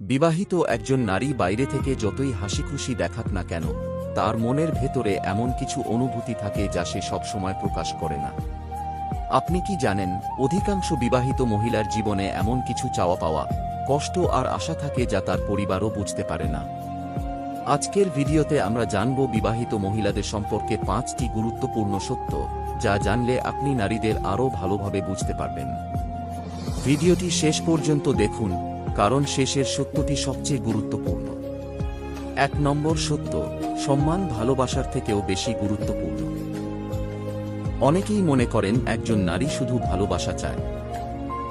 বিবাহিত একজন নারী বাইরে থেকে যতই হাসিখুশি দেখাক না কেন, তার মনের ভেতরে এমন কিছু অনুভূতি থাকে যা সে সবসময় প্রকাশ করে না। আপনি কি জানেন, অধিকাংশ বিবাহিত মহিলার জীবনে এমন কিছু চাওয়া পাওয়া, কষ্ট আর আশা থাকে যা তার পরিবারও বুঝতে পারে না। আজকের ভিডিওতে আমরা জানব বিবাহিত মহিলাদের সম্পর্কে 5টি গুরুত্বপূর্ণ সত্য, যা জানলে আপনি নারীদের আরও ভালোভাবে বুঝতে পারবেন। ভিডিওটি শেষ পর্যন্ত দেখুন, কারণ শেষের সত্যটি সবচেয়ে গুরুত্বপূর্ণ। 1 নম্বর সত্য, সম্মান ভালোবাসার থেকেও বেশি গুরুত্বপূর্ণ। অনেকেই মনে করেন একজন নারী শুধু ভালোবাসা চায়,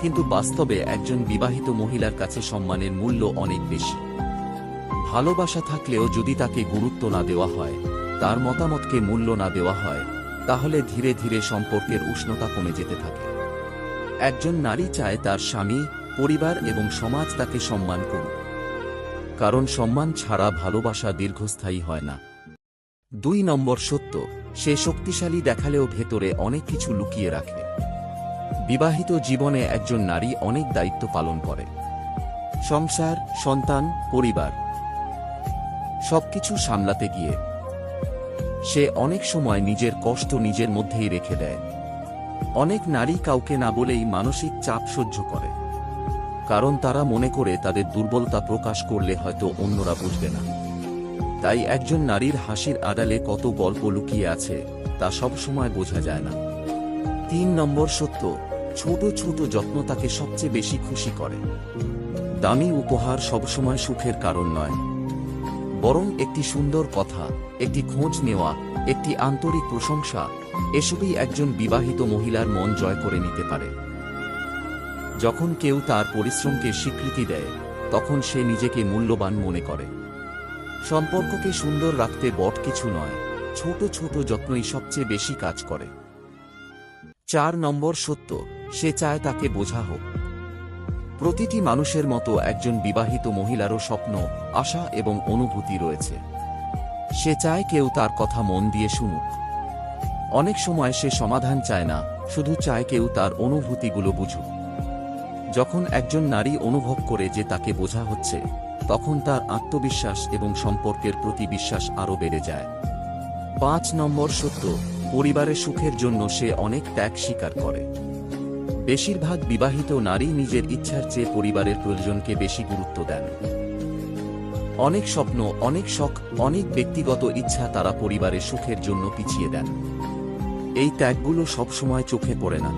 কিন্তু বাস্তবে একজন বিবাহিত মহিলার কাছে সম্মানের মূল্য অনেক বেশি। ভালোবাসা থাকলেও যদি তাকে গুরুত্ব না দেওয়া হয়, তার মতামতকে মূল্য না দেওয়া হয়, তাহলে ধীরে ধীরে সম্পর্কের উষ্ণতা কমে যেতে থাকে। একজন নারী চায় তার স্বামী, পরিবার এবং সমাজ তাকে সম্মান করুক, কারণ সম্মান ছাড়া ভালোবাসা দীর্ঘস্থায়ী হয় না। 2 নম্বর সত্য, সে শক্তিশালী দেখালেও ভেতরে অনেক কিছু লুকিয়ে রাখে। বিবাহিত জীবনে একজন নারী অনেক দায়িত্ব পালন করে। সংসার, সন্তান, পরিবার সবকিছু সামলাতে গিয়ে সে অনেক সময় নিজের কষ্ট নিজের মধ্যেই রেখে দেয়। অনেক নারী কাউকে না বলেই মানসিক চাপ সহ্য করে, কারণ তারা মনে করে তাদের দুর্বলতা প্রকাশ করলে হয়তো অন্যরা বুঝবে না। তাই একজন নারীর হাসির আড়ালে কত গল্প লুকিয়ে আছে তা সবসময় বোঝা যায় না। 3 নম্বর সত্য, ছোট ছোট যত্ন তাকে সবচেয়ে বেশি খুশি করে। দামি উপহার সবসময় সুখের কারণ নয়, বরং একটি সুন্দর কথা, একটি খোঁজ নেওয়া, একটি আন্তরিক প্রশংসা, এসবই একজন বিবাহিত মহিলার মন জয় করে নিতে পারে। যখন কেউ তার পরিশ্রমকে স্বীকৃতি দেয়, তখন সে নিজেকে মূল্যবান মনে করে। সম্পর্ককে সুন্দর রাখতে বড় কিছু নয়, ছোট ছোট যত্নই সবচেয়ে বেশি কাজ করে। 4 নম্বর সত্য, সে চায় তাকে বোঝা হোক। প্রতিটি মানুষের মতো একজন বিবাহিত মহিলারও স্বপ্ন, আশা এবং অনুভূতি রয়েছে। সে চায় কেউ তার কথা মন দিয়ে শুনুক। অনেক সময় সে সমাধান চায় না, শুধু চায় কেউ তার অনুভূতিগুলো বুঝুক। যখন একজন নারী অনুভব করে যে তাকে বোঝা হচ্ছে, তখন তার আত্মবিশ্বাস এবং সম্পর্কের প্রতি বিশ্বাস আরও বেড়ে যায়। 5 নম্বর সত্য, পরিবারের সুখের জন্য সে অনেক ত্যাগ স্বীকার করে। বেশিরভাগ বিবাহিত নারী নিজের ইচ্ছার চেয়ে পরিবারের প্রয়োজনকে বেশি গুরুত্ব দেন। অনেক স্বপ্ন, অনেক শখ, অনেক ব্যক্তিগত ইচ্ছা তারা পরিবারের সুখের জন্য পিছিয়ে দেন। এই ত্যাগগুলো সবসময় চোখে পড়ে না,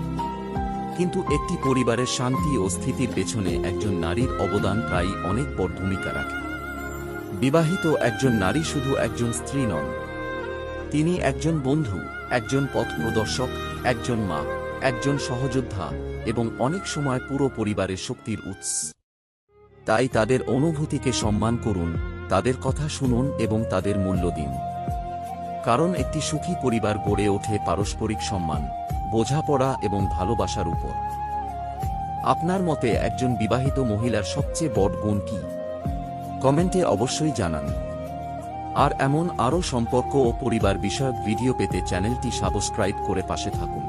কিন্তু একটি পরিবারের শান্তি ও স্থিতির পেছনে একজন নারীর অবদান প্রায়ই অনেক বড় ভূমিকা রাখে। বিবাহিত একজন নারী শুধু একজন স্ত্রী নন, তিনি একজন বন্ধু, একজন পথ প্রদর্শক, একজন মা, একজন সহযোদ্ধা এবং অনেক সময় পুরো পরিবারের শক্তির উৎস। তাই তাদের অনুভূতিকে সম্মান করুন, তাদের কথা শুনুন এবং তাদের মূল্য দিন। কারণ একটি সুখী পরিবার গড়ে ওঠে পারস্পরিক সম্মান, বোঝাপড়া এবং ভালোবাসার উপর। আপনার মতে একজন বিবাহিত মহিলার সবচেয়ে বড় গুণ কি? কমেন্টে অবশ্যই জানান। আর এমন আরও সম্পর্ক ও পরিবার বিষয়ক ভিডিও পেতে চ্যানেলটি সাবস্ক্রাইব করে পাশে থাকুন।